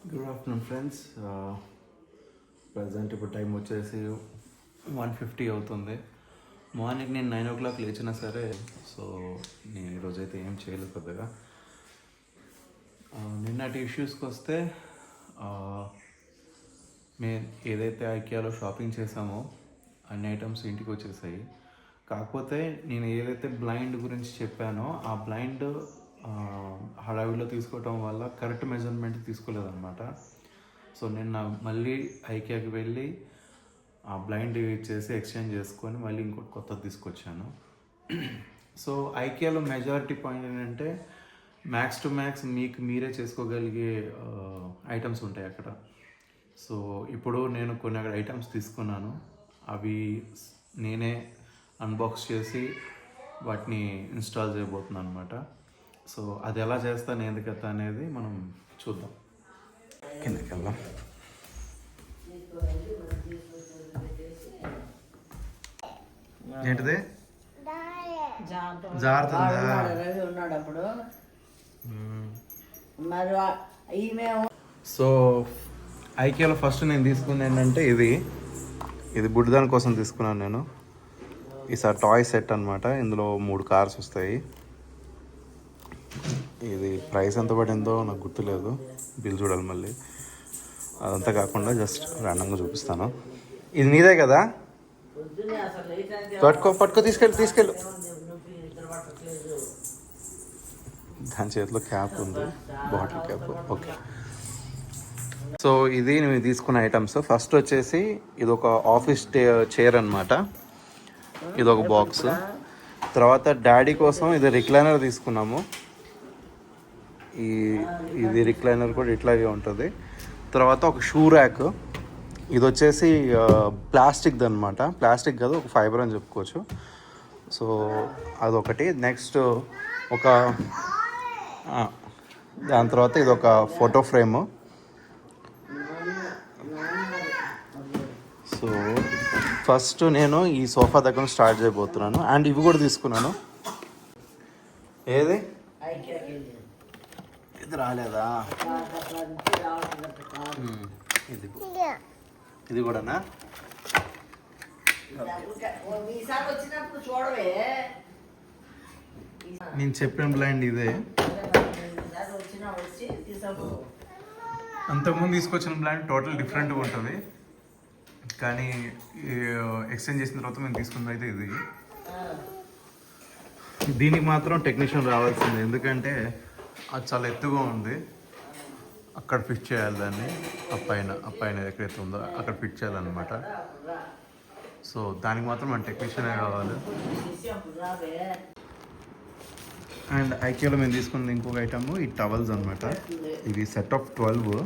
Good afternoon friends. Present ఇప్పుడు time వచ్చేసి 1:50 అవుతుంది. మార్నింగ్ నేను 9 o'clock లేచినా సరే, సో నేను ఈరోజైతే ఏం చేయలేదు పెద్దగా. నిన్నటి ఇష్యూస్కి వస్తే, మేము ఏదైతే ఐకియాలో షాపింగ్ చేసామో అన్ని ఐటమ్స్ ఇంటికి వచ్చేసాయి. కాకపోతే నేను ఏదైతే బ్లైండ్ గురించి చెప్పానో ఆ బ్లైండ్ హడావిడిలో తీసుకోవటం వల్ల కరెక్ట్ మెజర్మెంట్ తీసుకోలేదన్నమాట. సో నేను మళ్ళీ ఐకియాకి వెళ్ళి ఆ బ్లైండ్ ఇచ్చేసి ఎక్స్చేంజ్ చేసుకొని మళ్ళీ ఇంకోటి కొత్తది తీసుకొచ్చాను. సో ఐకియాలో మెజారిటీ పాయింట్ ఏంటంటే మ్యాక్స్ టు మ్యాక్స్ మీకు మీరే చేసుకోగలిగే ఐటమ్స్ ఉంటాయి అక్కడ. సో ఇప్పుడు నేను కొన్ని అక్కడ ఐటమ్స్ తీసుకున్నాను, అవి నేనే అన్బాక్స్ చేసి వాటిని ఇన్స్టాల్ చేయబోతున్నాను అనమాట. సో అది ఎలా చేస్తాను ఏంది కదా అనేది మనం చూద్దాం. కిందకి వెళ్దాం. ఏంటిది సో ఐకియాలో ఫస్ట్ నేను తీసుకున్న ఏంటంటే ఇది బుడ్డదాని కోసం తీసుకున్నాను నేను. ఈసారి టాయ్ సెట్ అనమాట. ఇందులో 3 కార్స్ వస్తాయి. ఇది ప్రైస్ ఎంత పడిందో నాకు గుర్తులేదు, బిల్ చూడాలి మళ్ళీ. అదంతా కాకుండా జస్ట్ ర్యాండమ్గా చూపిస్తాను. ఇది నీదే కదా, పట్టుకో తీసుకెళ్ళు. దాని చేతిలో క్యాప్ ఉంది, బాటిల్ క్యాప్. ఓకే, సో ఇది నేను తీసుకున్న ఐటమ్స్. ఫస్ట్ వచ్చేసి ఇది ఒక ఆఫీస్ చైర్ అనమాట. ఇది ఒక బాక్స్. తర్వాత డాడీ కోసం ఇది రిక్లైనర్ తీసుకున్నాము. ఇది రిక్లైనర్ కూడా ఇట్లాగే ఉంటుంది. తర్వాత ఒక షూ ర్యాక్. ఇది వచ్చేసి ప్లాస్టిక్ది అనమాట. ప్లాస్టిక్ కాదు, ఒక ఫైబర్ అని చెప్పుకోవచ్చు. సో అదొకటి. నెక్స్ట్ దాని తర్వాత ఇది ఒక ఫోటో ఫ్రేమ్. సో ఫస్ట్ నేను ఈ సోఫా దగ్గర స్టార్ట్ చేయబోతున్నాను. అండ్ ఇవి కూడా తీసుకున్నాను. ఏది ఇది రాలేదా? ఇది కూడానా? నేను చెప్పిన బ్లైండ్ ఇదే. అంతకుముందు తీసుకొచ్చిన బ్లైండ్ టోటల్ డిఫరెంట్గా ఉంటుంది, కానీ ఎక్స్చేంజ్ చేసిన తర్వాత మేము తీసుకున్నది అయితే ఇది. దీనికి మాత్రం టెక్నీషియన్ రావాల్సింది, ఎందుకంటే అది చాలా ఎత్తుగా ఉంది. అక్కడ ఫిట్ చేయాలి దాన్ని. అప్పైన ఎక్కడైతే ఉందో అక్కడ ఫిట్ చేయాలన్నమాట. సో దానికి మాత్రం మన టెక్నీషియనే కావాలి. అండ్ ఐకియాలో మేము తీసుకున్నది ఇంకొక ఐటమ్ ఈ టవల్స్ అనమాట. ఇవి సెట్ ఆఫ్ 12.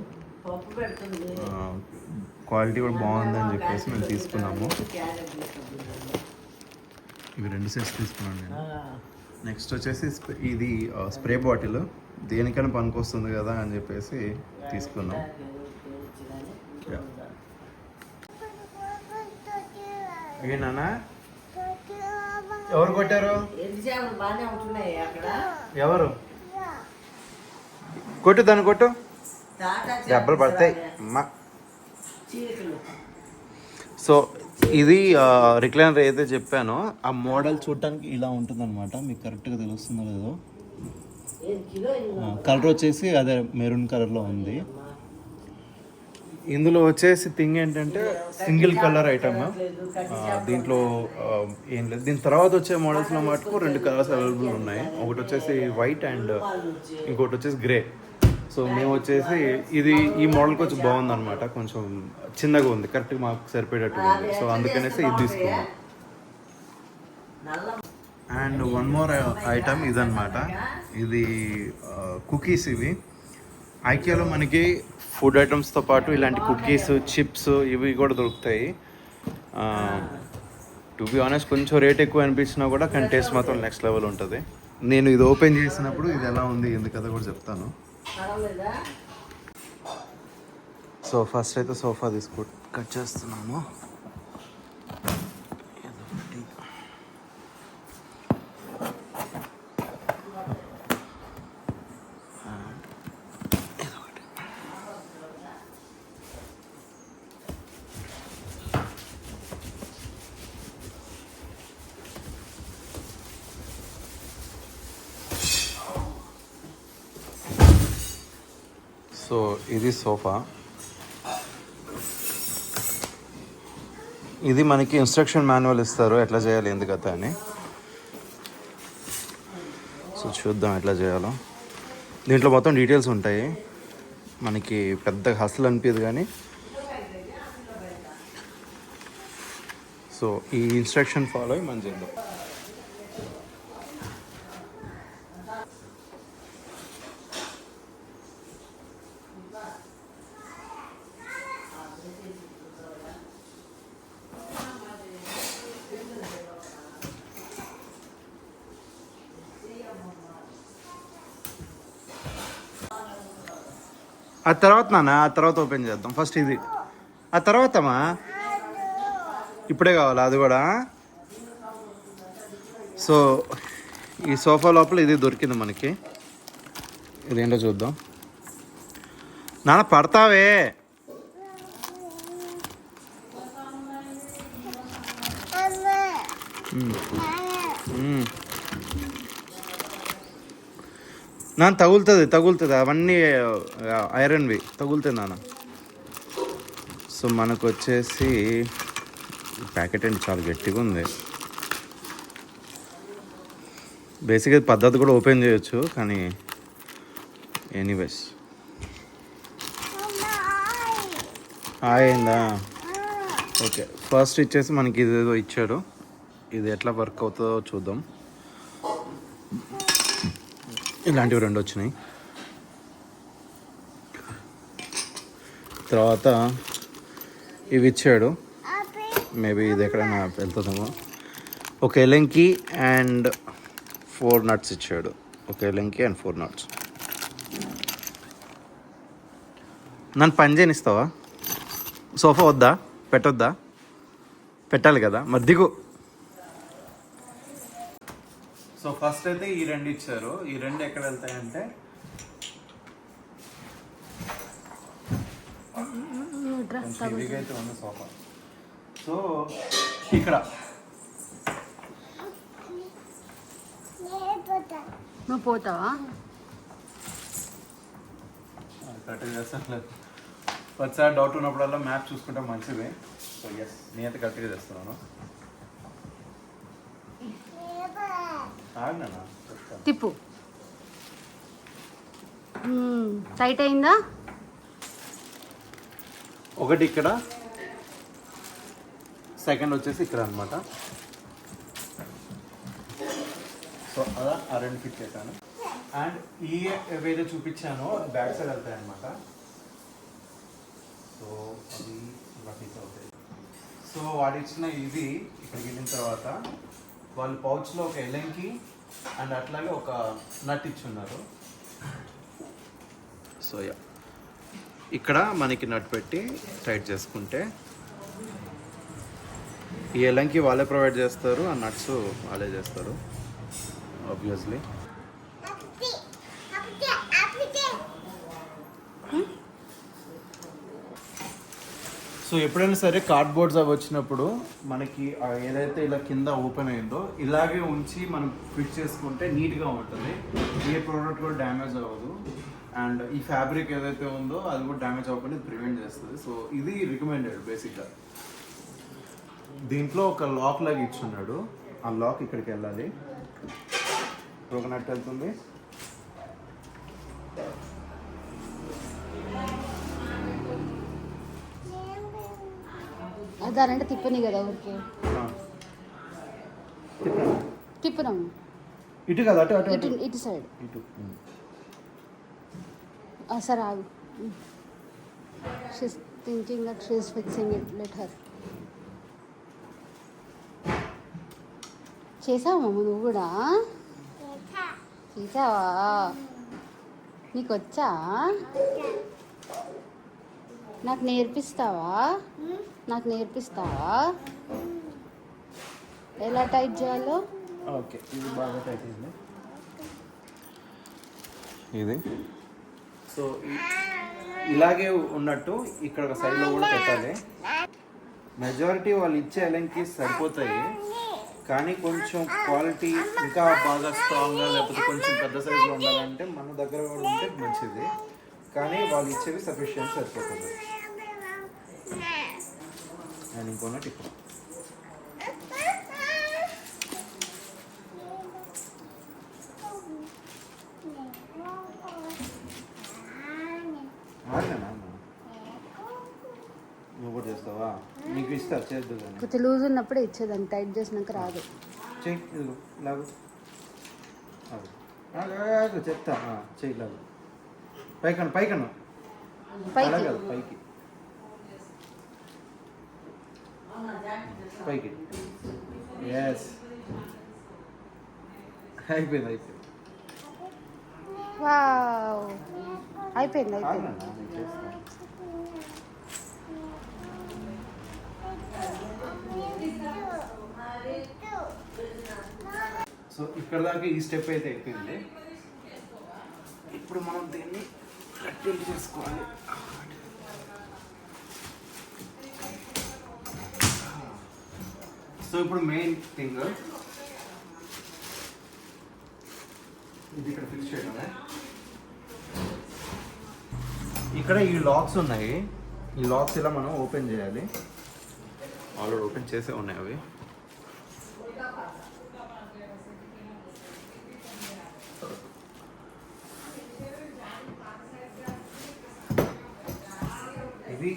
క్వాలిటీ కూడా బాగుందని చెప్పేసి మేము తీసుకున్నాము. ఇవి 2 సెట్స్ తీసుకున్నాను నేను. నెక్స్ట్ వచ్చేసి ఇది స్ప్రే బాటిల్. దేనికైనా పనికొస్తుంది కదా అని చెప్పేసి తీసుకున్నాం. ఏనా ఎవరు కొట్టారు? ఎవరు కొట్టు, దాన్ని కొట్టు, దెబ్బలు పడతాయి అమ్మా. సో ఇది రిక్లైనర్ ఏదైతే చెప్పానో ఆ మోడల్ చూడటానికి ఇలా ఉంటుందన్నమాట. మీకు కరెక్ట్గా తెలుస్తుందో లేదో. కలర్ వచ్చేసి అదే మెరూన్ కలర్లో ఉంది. ఇందులో వచ్చేసి థింగ్ ఏంటంటే సింగిల్ కలర్ ఐటమ్. దీంట్లో ఏం లేదు. దీని తర్వాత వచ్చే మోడల్స్లో మటుకు 2 కలర్స్ అవైలబుల్ ఉన్నాయి. ఒకటి వచ్చేసి వైట్ అండ్ ఇంకోటి వచ్చేసి గ్రే. సో మేము వచ్చేసి ఈ మోడల్కి వచ్చి బాగుందన్నమాట. కొంచెం చిన్నగా ఉంది, కరెక్ట్గా మాకు సరిపోయేటట్టు ఉంది. సో అందుకనేసి ఇది తీసుకున్నాం. అండ్ వన్ మోర్ ఐటమ్ ఇదన్నమాట. ఇది కుకీస్. ఇవి ఐకియాలో మనకి ఫుడ్ ఐటమ్స్తో పాటు ఇలాంటి కుకీస్, చిప్స్ ఇవి కూడా దొరుకుతాయి. టు బి ఆనెస్ట్ కొంచెం రేట్ ఎక్కువ అనిపించినా కూడా కానీ టేస్ట్ మాత్రం నెక్స్ట్ లెవెల్ ఉంటుంది. నేను ఇది ఓపెన్ చేసినప్పుడు ఇది ఎలా ఉంది ఎందుకదో కూడా చెప్తాను. సో ఫస్ట్ అయితే సోఫా కట్ చేస్తున్నాము. సో ఇది సోఫా. ఇది మనకి ఇన్స్ట్రక్షన్ మాన్యువల్ ఇస్తారు ఎట్లా చేయాలి ఎందుకత అని. సో చూద్దాం ఎట్లా చేయాలో. దీంట్లో మొత్తం డీటెయిల్స్ ఉంటాయి. మనకి పెద్ద హస్లు అనిపించదు కానీ సో ఈ ఇన్స్ట్రక్షన్ ఫాలో అయ్యి మనం చేద్దాం. ఆ తర్వాత ఆ తర్వాత ఓపెన్ చేద్దాం. ఫస్ట్ ఇది ఆ తర్వాతమా ఇప్పుడే కావాలా అది కూడా. సో ఈ సోఫా లోపల ఇది దొరికింది మనకి. ఇదేంటో చూద్దాం. నాన్న పడతావే. నాన్న తగులుతుంది అవన్నీ ఐరన్వి తగులుతుంది నాన్న. సో మనకు వచ్చేసి ప్యాకెట్ అండి చాలా గట్టిగా ఉంది. బేసిక్గా పద్ధతి కూడా ఓపెన్ చేయొచ్చు కానీ ఎనీవేస్ అయిందా. ఓకే ఫస్ట్ ఇచ్చేసి మనకి ఇదేదో ఇచ్చాడు. ఇది ఎట్లా వర్క్ అవుతుందో చూద్దాం. ఇలాంటివి 2 వచ్చినాయి. తర్వాత ఇవి ఇచ్చాడు. మేబీ ఇది ఎక్కడైనా వెళ్తుందేమో. ఒక ఎలంకి అండ్ 4 నట్స్ ఇచ్చాడు. ఒక ఎలంకి అండ్ 4 నట్స్. నన్ను పని చేయనిస్తావా? సోఫా వద్దా? పెట్టొద్దా? పెట్టాలి కదా మరి దిగు. సో ఫస్ట్ అయితే ఈ 2 ఇచ్చారు. ఈ 2 ఎక్కడ వెళ్తాయంటే అయితే ఉంది సోఫా. సో ఇక్కడ నువ్వు పోతావా? కరెక్ట్గా చేస్తాను. లేదు ఒకసారి డౌట్ ఉన్నప్పుడల్లా మ్యాప్ చూసుకుంటే మంచిది. సో ఎస్ నేనైతే కరెక్ట్గా చేస్తున్నాను. తిప్పు. టైట్ అయిందా? ఒకటి ఇక్కడ, సెకండ్ వచ్చేసి ఇక్కడ అనమాట. సో అలా ఆ 2 ఫిట్ చేశాను. అండ్ ఈ ఏవైతే చూపించానో బ్యాక్ సైడ్ వెళ్తాయి అనమాట. సో అది ఇలా ఫిట్ అవుతాయి. సో వాడు ఇచ్చిన ఇది ఇక్కడికి వెళ్ళిన తర్వాత వాళ్ళు పౌచ్లో ఒక ఎలంకి అండ్ అట్లాగే ఒక నట్ ఇచ్చున్నారు. సో యా ఇక్కడ మనకి నట్ పెట్టి టైట్ చేసుకుంటే ఈ ఎలంకి వాళ్ళే ప్రొవైడ్ చేస్తారు, ఆ నట్స్ వాళ్ళే చేస్తారు ఆబ్వియస్లీ. సో ఎప్పుడైనా సరే కార్డ్బోర్డ్స్ అవి వచ్చినప్పుడు మనకి ఏదైతే ఇలా కింద ఓపెన్ అయిందో ఇలాగే ఉంచి మనం ఫిట్ చేసుకుంటే నీట్గా ఉంటుంది. ఏ ప్రోడక్ట్ కూడా డ్యామేజ్ అవ్వదు. అండ్ ఈ ఫ్యాబ్రిక్ ఏదైతే ఉందో అది కూడా డ్యామేజ్ అవ్వకుండా ప్రివెంట్ చేస్తుంది. సో ఇది రికమెండెడ్ బేసిక్గా. దీంట్లో ఒక లాక్ లాగా ఇచ్చున్నాడు. ఆ లాక్ ఇక్కడికి వెళ్ళాలి. కోకోనట్ వెళ్తుంది. అదారంటే తిప్పని కదా ఊరికే తిప్పుదాము. ఇటు కదా అటు అటు ఇటు ఇటు సైడ్ ఇటు. సరే ఆగు. She's thinking that she's fixing it. Let her. చేసావా నువ్వు కూడా? చేసావా? నీకు వచ్చా? నాకు నేర్పిస్తావా? నాకు నేర్పిస్తావా ఎలా టైట్ చేయాలో? ఓకే ఇది బాగా టైట్ అయింది ఇది. సో ఇలాగే ఉన్నట్టు ఇక్కడ ఒక సైడ్లో కూడా పెట్టాలి. మెజారిటీ వాళ్ళు ఇచ్చే ఎలంకి సరిపోతాయి కానీ కొంచెం క్వాలిటీ ఇంకా బాగా స్ట్రాంగ్గా లేకపోతే కొంచెం పెద్ద సైజులో ఉండాలంటే మన దగ్గర కూడా ఉంటే మంచిది. కానీ వాళ్ళు ఇచ్చేవి సఫిషియెంట్ సరిపోతుంది. అండ్ ఇంకోటి టిప్ నువ్వు కూడా చేస్తావా? నీకు ఇస్తా చేద్దు కానీ కొంచెం లూజ్ ఉన్నప్పుడే ఇచ్చేదాన్ని, టైట్ చేసినాక రాదు. చెయ్యి ఇదిగో లాగు చెప్తా చెయ్యి లాగు పైకన్నా పైకన్నా అలా కాదు పైకి పైకి ఎస్ అయిపోయింది అయిపోయింది. వావ్ అయిపోయింది అయిపోయింది. ఆగన్నా, నేను చేస్తాను. సో ఇక్కడ దాకా ఈ స్టెప్ అయితే అయిపోయింది. ఇప్పుడు మనం దీన్ని కట్టెలు చేసుకోవాలి. సో ఇప్పుడు మెయిన్ థింగ్ ఇది ఇక్కడ ఫిక్స్ చేయడమే. ఇక్కడ ఈ లాక్స్ ఉన్నాయి, ఈ లాక్స్ ఇలా మనం ఓపెన్ చేయాలి. ఆల్రెడీ ఓపెన్ చేసే ఉన్నాయి అవి. ఇది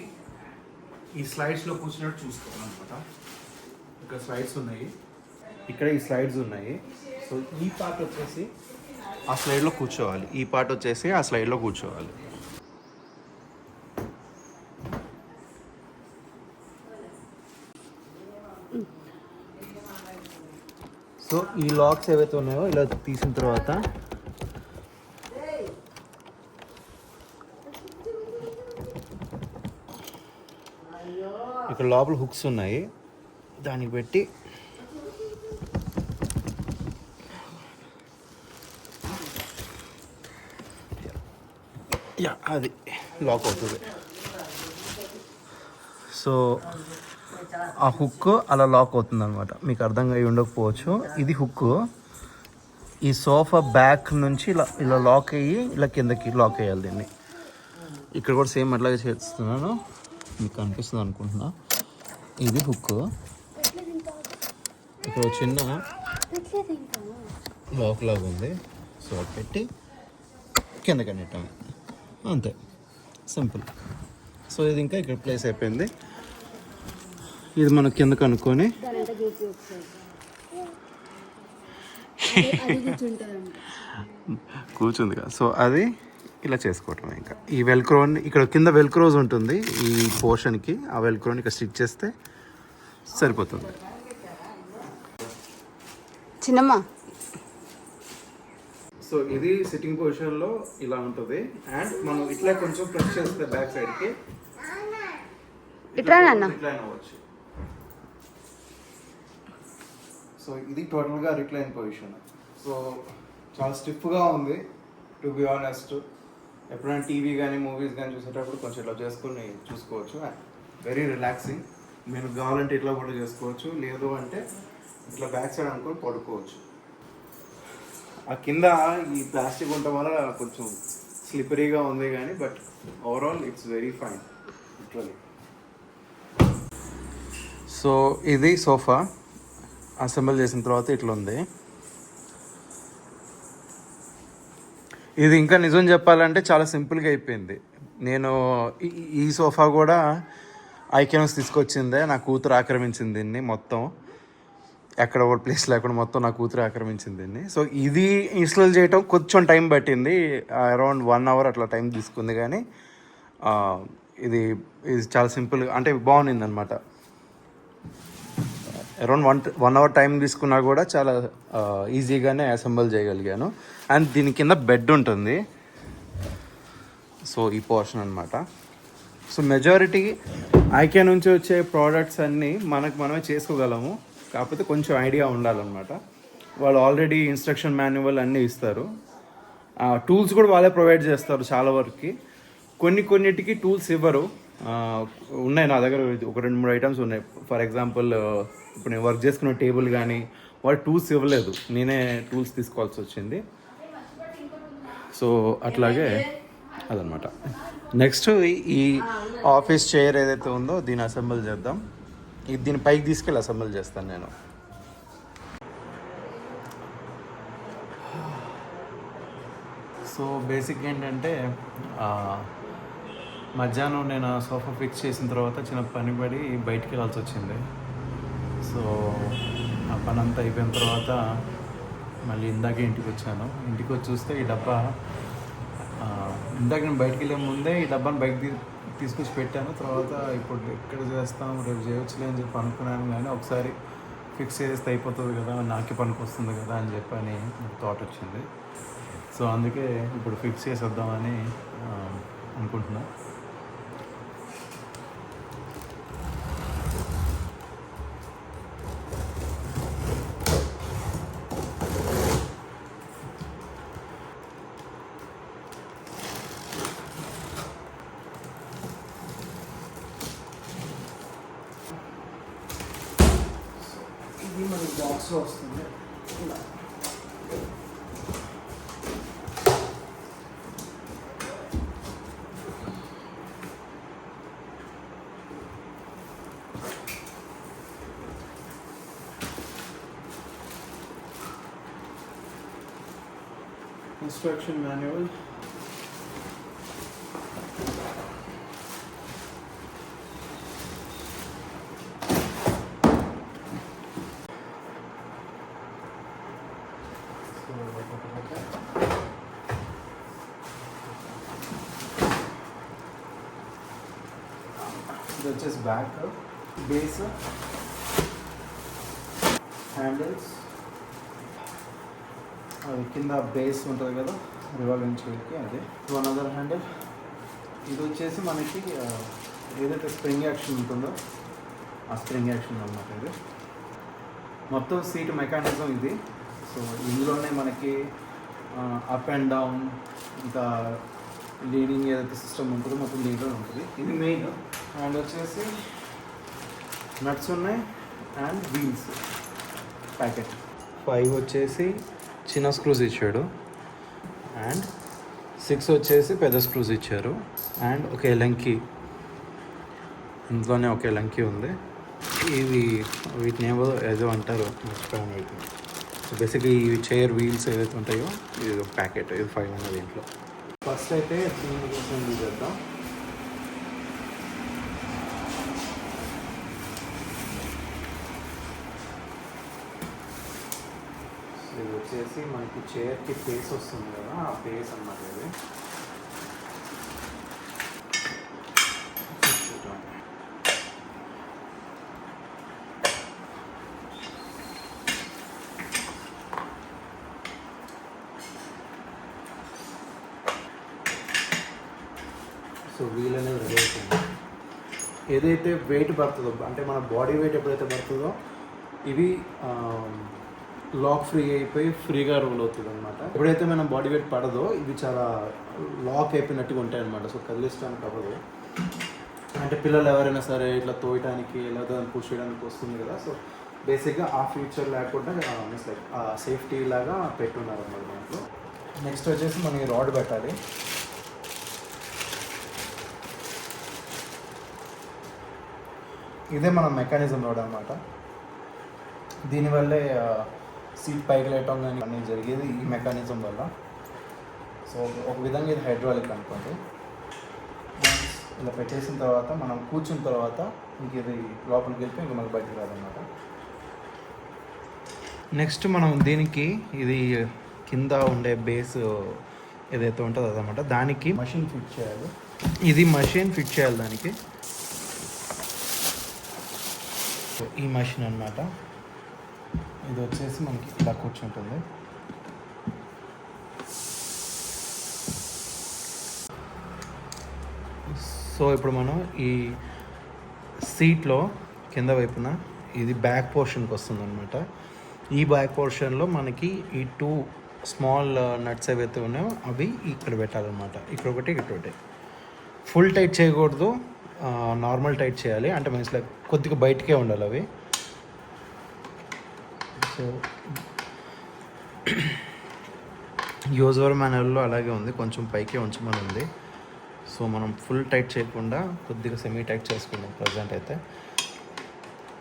ఈ స్లైడ్స్లో కూర్చున్నట్టు చూసుకోవాలన్నమాట. ఇక్కడ స్లైడ్స్ ఉన్నాయి, ఇక్కడ ఈ స్లైడ్స్ ఉన్నాయి. సో ఈ పార్ట్ వచ్చేసి ఆ స్లైడ్లో కూర్చోవాలి, ఈ పార్ట్ వచ్చేసి ఆ స్లైడ్లో కూర్చోవాలి. సో ఈ లాక్స్ ఏవైతే ఉన్నాయో ఇలా తీసిన తర్వాత ఇక్కడ లోపల హుక్స్ ఉన్నాయి, దానికి పెట్టి అది లాక్ అవుతుంది. సో ఆ హుక్ అలా లాక్ అవుతుంది అనమాట. మీకు అర్థంగా అయి ఉండకపోవచ్చు. ఇది హుక్ ఈ సోఫా బ్యాక్ నుంచి ఇలా ఇలా లాక్ అయ్యి ఇలా కిందకి లాక్ అయ్యాలి దీన్ని. ఇక్కడ కూడా సేమ్ అట్లాగే చేస్తున్నాను, మీకు కనిపిస్తుంది అనుకుంటున్నా. ఇది హుక్, ఇక్కడ చిన్న లాక్ లాగా ఉంది. సో పెట్టి కిందకి నెట్టాము, అంతే, సింపుల్. సో ఇది ఇంకా ఇక్కడ ప్లేస్ అయిపోయింది. ఇది మనం కింద కనుక్కొని కూర్చుంది కదా, సో అది ఇలా చేసుకోవటం. ఇంకా ఈ వెల్క్రోని ఇక్కడ కింద వెల్క్రోజ్ ఉంటుంది ఈ పోర్షన్కి, ఆ వెల్క్రోని ఇక్కడ స్టిచ్ చేస్తే సరిపోతుంది. చిన్నమ్మ సో ఇది సిట్టింగ్ పొజిషన్లో ఇలా ఉంటుంది. అండ్ మనం ఇట్లా కొంచెం ప్రెస్ చేస్తే బ్యాక్ సైడ్కి ఇట్లా అవ్వచ్చు. సో ఇది టోటల్గా రిక్లైన్ పొజిషన్. సో చాలా స్టిఫ్గా ఉంది టు బి ఆనెస్ట్. ఎప్పుడైనా టీవీ కానీ మూవీస్ కానీ చూసేటప్పుడు కొంచెం ఇట్లా చేసుకుని చూసుకోవచ్చు. Very relaxing. మీరు కావాలంటే ఇట్లా కూడా చేసుకోవచ్చు, లేదు అంటే ఇట్లా బ్యాక్ సైడ్ అనుకొని పడుకోవచ్చు. ఆ కింద ఈ ప్లాస్టిక్ ఉండటం వల్ల కొంచెం స్లిపరీగా ఉంది కానీ but overall it's very fine literally. So ఇది సోఫా అసెంబుల్ చేసిన తర్వాత ఇట్లా ఉంది. ఇది ఇంకా నిజం చెప్పాలంటే చాలా సింపుల్గా అయిపోయింది. నేను ఈ సోఫా కూడా ఐకాన్స్ తీసుకొచ్చిందే, నా కూతురు ఆక్రమించింది దీన్ని మొత్తం. ఎక్కడ ఒక ప్లేస్ లేకుండా మొత్తం నా కూతురు ఆక్రమించింది దీన్ని. సో ఇది ఇన్స్టాల్ చేయటం కొంచెం టైం పట్టింది, అరౌండ్ 1 hour అట్లా టైం తీసుకుంది. కానీ ఇది చాలా సింపుల్గా అంటే బాగుంది అనమాట. అరౌండ్ 1 hour టైం తీసుకున్నా కూడా చాలా ఈజీగానే అసెంబుల్ చేయగలిగాను. అండ్ దీని కింద బెడ్ ఉంటుంది. సో ఈ పోర్షన్ అనమాట. సో మెజారిటీ ఐకియా నుంచి వచ్చే ప్రోడక్ట్స్ అన్నీ మనమే చేసుకోగలము, కాకపోతే కొంచెం ఐడియా ఉండాలన్నమాట. వాళ్ళు ఆల్రెడీ ఇన్స్ట్రక్షన్ మాన్యువల్ అన్నీ ఇస్తారు, టూల్స్ కూడా వాళ్ళే ప్రొవైడ్ చేస్తారు చాలా వరకు. కొన్నిటికి టూల్స్ ఇవ్వరు. ఉన్నాయి నా దగ్గర ఒక 2-3 ఐటమ్స్ ఉన్నాయి. ఫర్ ఎగ్జాంపుల్ ఇప్పుడు నేను వర్క్ చేసుకున్న టేబుల్ కానీ వాళ్ళు టూల్స్ ఇవ్వలేదు, నేనే టూల్స్ తీసుకోవాల్సి వచ్చింది. సో అట్లాగే అదనమాట. నెక్స్ట్ ఈ ఆఫీస్ చైర్ ఏదైతే ఉందో దీన్ని అసెంబుల్ చేద్దాం. ఇది దీని పైకి తీసుకెళ్ళి అసెంబుల్ చేస్తాను నేను. సో బేసిక్ ఏంటంటే మధ్యాహ్నం నేను సోఫా ఫిక్స్ చేసిన తర్వాత చిన్న పని పడి బయటికి వెళ్ళాల్సి వచ్చింది. సో ఆ పని అంతా అయిపోయిన తర్వాత మళ్ళీ ఇందాకే ఇంటికి వచ్చాను. ఇంటికి వచ్చి చూస్తే ఈ డబ్బా ఇందాక నేను బయటికి వెళ్ళే ముందే ఈ డబ్బాని బయటకి తీసుకొచ్చి పెట్టాను. తర్వాత ఇప్పుడు ఎక్కడ చేస్తాం, రేపు చేయొచ్చులే అని చెప్పి అనుకున్నాను. కానీ ఒకసారి ఫిక్స్ చేస్తే అయిపోతుంది కదా, నాకే పనికి వస్తుంది కదా అని చెప్పి అని థాట్ వచ్చింది. సో అందుకే ఇప్పుడు ఫిక్స్ చేసేద్దామని అనుకుంటున్నా. ఇది మనకి బాక్స్లో వస్తుంది. ఇలా instruction manual. This is back base, handles, అది కింద బేస్ ఉంటుంది కదా రివాల్వింగ్ చైర్కి, అదే. One other handle. ఇది వచ్చేసి మనకి ఏదైతే స్ప్రింగ్ యాక్షన్ ఉంటుందో ఆ స్ప్రింగ్ యాక్షన్ అన్నమాట. ఇది మొత్తం సీట్ మెకానిజం ఇది. సో ఇందులోనే మనకి అప్ అండ్ డౌన్ ఇంకా లీడింగ్ ఏదైతే సిస్టమ్ ఉంటుందో మొత్తం దీంట్లో ఉంటుంది. ఇది మెయిన్. అండ్ వచ్చేసి నట్స్ ఉన్నాయి అండ్ వీల్స్ ప్యాకెట్. 5 వచ్చేసి చిన్న స్క్రూస్ ఇచ్చాడు అండ్ 6 వచ్చేసి పెద్ద స్క్రూస్ ఇచ్చారు అండ్ ఒక ఎలంకి, ఇంట్లోనే ఒక ఎలంకి ఉంది. ఇవి వీటిని ఏదో అంటారు మర్చిపోయాను వీటిని. సో బేసిక్గా ఈ చైర్ వీల్స్ ఏవైతే ఉంటాయో ఇది ఒక ప్యాకెట్. ఇది 5 ఉన్నది దీంట్లో. ఫస్ట్ అయితే దీని కోసం చేద్దాం. ఇది వచ్చేసి మనకి చైర్కి ఫేస్ వస్తుంది కదా, ఆ ఫేస్ అన్నమాట ఇది. సో వీల్ అనేది రెడీ అవుతుంది. ఏదైతే వెయిట్ పడుతుందో అంటే మన బాడీ వెయిట్ ఎప్పుడైతే పడుతుందో ఇవి లాక్ ఫ్రీ అయిపోయి ఫ్రీగా రోల్ అవుతుంది అనమాట. ఎప్పుడైతే మనం బాడీ వెయిట్ పడదో ఇవి చాలా లాక్ అయిపోయినట్టుగా ఉంటాయి అనమాట. సో కదిలించడానికి అవ్వదు. అంటే పిల్లలు ఎవరైనా సరే ఇట్లా తోయడానికి లేదా పుష్ చేయడానికి వస్తుంది కదా. సో బేసిక్గా ఆ ఫీచర్ లేకుండా మీన్స్ లైక్ సేఫ్టీ లాగా పెట్టున్నారు అన్నమాట దాంట్లో. నెక్స్ట్ వచ్చేసి మనకి రాడ్ పెట్టాలి. ఇదే మన మెకానిజం రాడ్ అనమాట. దీనివల్లే సీట్ పైకి లేయటం కానీ అన్నీ జరిగేది ఈ మెకానిజం వల్ల. సో ఒక విధంగా ఇది హైడ్రాలిక్ అనుకోండి. ఇలా పెట్టేసిన తర్వాత మనం కూర్చున్న తర్వాత ఇంక ఇది లోపలికి వెళ్ళి ఇంక మనకి బయటకు రాదన్నమాట. నెక్స్ట్ మనం దీనికి ఇది కింద ఉండే బేస్ ఏదైతే ఉంటుందో అదనమాట, దానికి మషిన్ ఫిట్ చేయాలి. ఇది మషిన్ ఫిట్ చేయాలి దానికి. ఈ మషిన్ అన్నమాట. ఇది వచ్చేసి మనకి ఇలా కూర్చుంటుంది. సో ఇప్పుడు మనం ఈ సీట్లో కింద వైపున ఇది బ్యాక్ పోర్షన్కి వస్తుంది అనమాట. ఈ బ్యాక్ పోర్షన్లో మనకి ఈ 2 స్మాల్ నట్స్ ఏవైతే ఉన్నాయో అవి ఇక్కడ పెట్టాలన్నమాట. ఇక్కడ ఒకటి. ఫుల్ టైట్ చేయకూడదు, నార్మల్ టైట్ చేయాలి. అంటే మీన్స్ లైక్ కొద్దిగా బయటకే ఉండాలి అవి. సో యూజర్ మాన్యువల్లో అలాగే ఉంది, కొంచెం పైకే ఉంచమని ఉంది. సో మనం ఫుల్ టైట్ చేయకుండా కొద్దిగా సెమీ టైట్ చేసుకుందాం ప్రజెంట్ అయితే.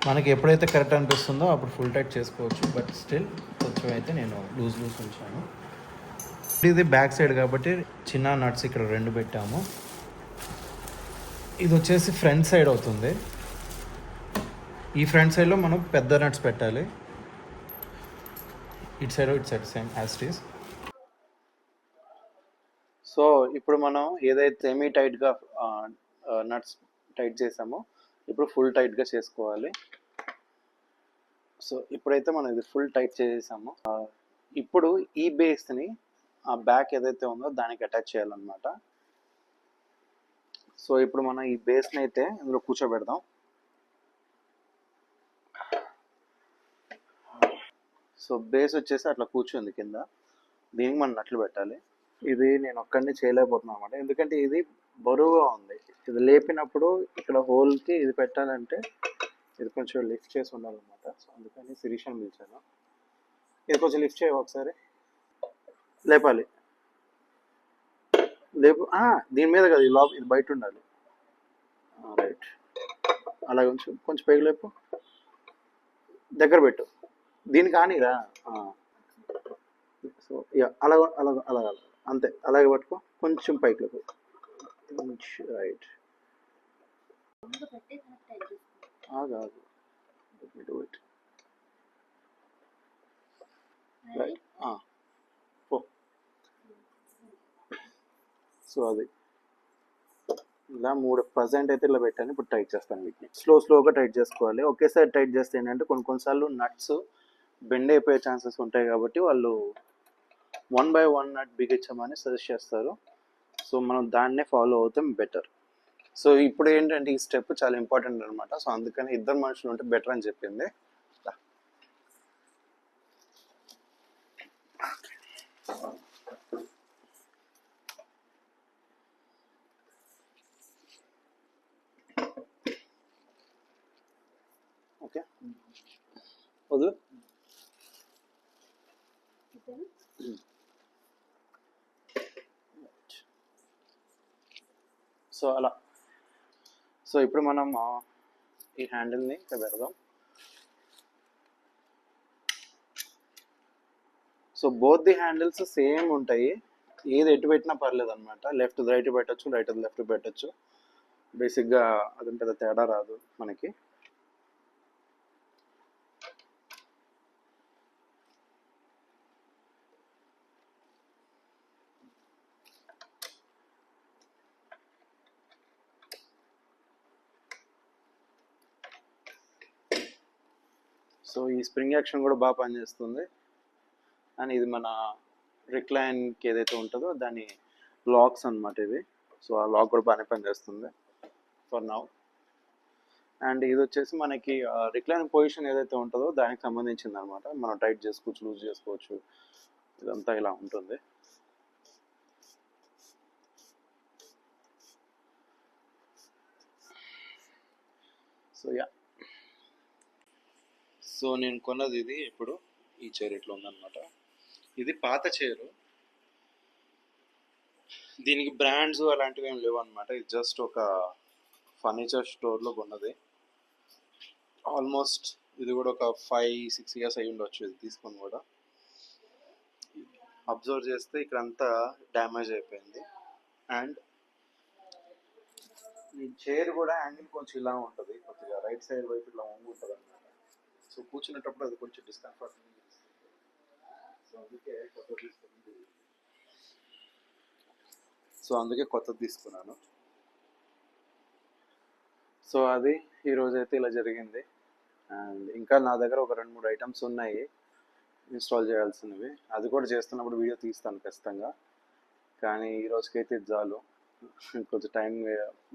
మనకి ఎప్పుడైతే కరెక్ట్ అనిపిస్తుందో అప్పుడు ఫుల్ టైట్ చేసుకోవచ్చు, బట్ స్టిల్ కొంచెం అయితే నేను లూజ్ ఉంచాను. ఇది బ్యాక్ సైడ్ కాబట్టి చిన్న నట్స్ ఇక్కడ 2 పెట్టాము. ఇది వచ్చేసి ఫ్రంట్ సైడ్ అవుతుంది. ఈ ఫ్రంట్ సైడ్లో మనం పెద్ద నట్స్ పెట్టాలి. ఇటు side same as it is. So ఇప్పుడు మనం ఏదైతే సెమీ టైట్గా నట్స్ టైట్ చేసామో ఇప్పుడు ఫుల్ టైట్గా చేసుకోవాలి. సో ఇప్పుడైతే మనం ఇది ఫుల్ టైట్ చేసేసాము. ఇప్పుడు ఈ బేస్ని ఆ బ్యాక్ ఏదైతే ఉందో దానికి అటాచ్ చేయాలన్నమాట. సో ఇప్పుడు మనం ఈ బేస్ని అయితే ఇందులో కూర్చోబెడదాం. సో బేస్ వచ్చేసి అట్లా కూర్చుంది కింద. దీనికి మనం నట్లు పెట్టాలి. ఇది నేను ఒక్కడిని చేయలేకపోతున్నాను అనమాట, ఎందుకంటే ఇది బరువుగా ఉంది. ఇది లేపినప్పుడు ఇక్కడ హోల్కి ఇది పెట్టాలంటే ఇది కొంచెం లిఫ్ట్ చేసి ఉండాలన్నమాట. సో అందుకని శిరీషని పిలిచాను. ఇది కొంచెం లిఫ్ట్ చేయ ఒకసారి, లేపాలి. లేపు దీని మీద కదా ఇది బయట ఉండాలి. రైట్, అలాగే కొంచెం పైకి లేపు, దగ్గర పెట్టు, దీనికి కానీరా. సో అలాగ అలాగ అలాగ అంతే, అలాగే పట్టుకో, కొంచెం పైకి లేపు. రైట్, ఆగు రైట్. పో. సో అది ఇలా 3 ప్రజెంట్ అయితే ఇలా పెట్టాను. ఇప్పుడు టైట్ చేస్తాను. వీటిని స్లోగా టైట్ చేసుకోవాలి. ఒకేసారి టైట్ చేస్తే ఏంటంటే కొన్నిసార్లు నట్స్ బెండ్ అయిపోయే ఛాన్సెస్ ఉంటాయి, కాబట్టి వాళ్ళు 1 by 1 నట్ బిగించమని సజెస్ట్ చేస్తారు. సో మనం దాన్నే ఫాలో అవుతాం బెటర్. సో ఇప్పుడు ఏంటంటే ఈ స్టెప్ చాలా ఇంపార్టెంట్ అనమాట. సో అందుకని 2 మనుషులు ఉంటే బెటర్ అని చెప్పింది. ఓకే, వదులు. సో అలా. సో ఇప్పుడు మనం ఈ హ్యాండిల్ని ఇక్కడ పెడదాం. So both the handles same ఉంటాయి, ఏది ఎటు పెట్టినా పర్లేదు అనమాట. లెఫ్ట్ రైట్ పెట్టచ్చు, రైట్ లెఫ్ట్ పెట్టచ్చు. బేసిక్గా అది పెద్ద తేడా రాదు మనకి. సో ఈ స్ప్రింగ్ యాక్షన్ కూడా బాగా పనిచేస్తుంది. అండ్ ఇది మన రిక్లైన్కి ఏదైతే ఉంటుందో దాని లాక్స్ అనమాట ఇవి. సో ఆ లాక్ కూడా బాగానే పనిచేస్తుంది ఫర్ నౌ. అండ్ ఇది వచ్చేసి మనకి రిక్లైన్ పొజిషన్ ఏదైతే ఉంటుందో దానికి సంబంధించింది అనమాట. మనం టైట్ చేసుకోవచ్చు, లూజ్ చేసుకోవచ్చు, ఇదంతా ఇలా ఉంటుంది. సో సో నేను కొన్నది ఇది. ఇప్పుడు ఈ చైర్ ఇట్లా ఉందన్నమాట. ఇది పాత చైరు, దీనికి బ్రాండ్స్ అలాంటివి ఏం లేవు అనమాట. ఇది జస్ట్ ఒక ఫర్నిచర్ స్టోర్లో కొన్నది. ఆల్మోస్ట్ ఇది కూడా ఒక 5-6 ఇయర్స్ అయ్యి ఉండొచ్చు ఇది తీసుకొని కూడా. అబ్జర్వ్ చేస్తే ఇక్కడంతా డ్యామేజ్ అయిపోయింది. అండ్ ఈ చైర్ కూడా యాంగిల్ కొంచెం ఇలా ఉంటుంది, కొద్దిగా రైట్ సైడ్ వైపు ఇలా ఉంటుంది అనమాట. సో కూర్చునేటప్పుడు అది కొంచెం డిస్కంఫర్ట్. సో అందుకే కొత్తది తీసుకున్నాను. సో అది ఈరోజు అయితే ఇలా జరిగింది. అండ్ ఇంకా నా దగ్గర ఒక 2-3 ఐటమ్స్ ఉన్నాయి ఇన్స్టాల్ చేయాల్సినవి. అది కూడా చేస్తున్నప్పుడు వీడియో తీస్తాను ఖచ్చితంగా. కానీ ఈ రోజుకైతే ఇది చాలు. కొంచెం టైం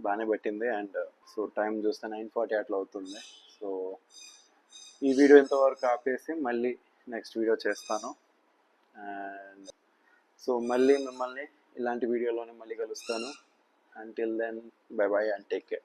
బాగానే పట్టింది. అండ్ సో టైం చూస్తే 9:40 అట్లా అవుతుంది. సో ఈ వీడియో ఇంతవరకు ఆపేసి మళ్ళీ నెక్స్ట్ వీడియో చేస్తాను. అండ్ సో మళ్ళీ మిమ్మల్ని ఇలాంటి వీడియోలోనే మళ్ళీ కలుస్తాను. Until then, bye bye and take care.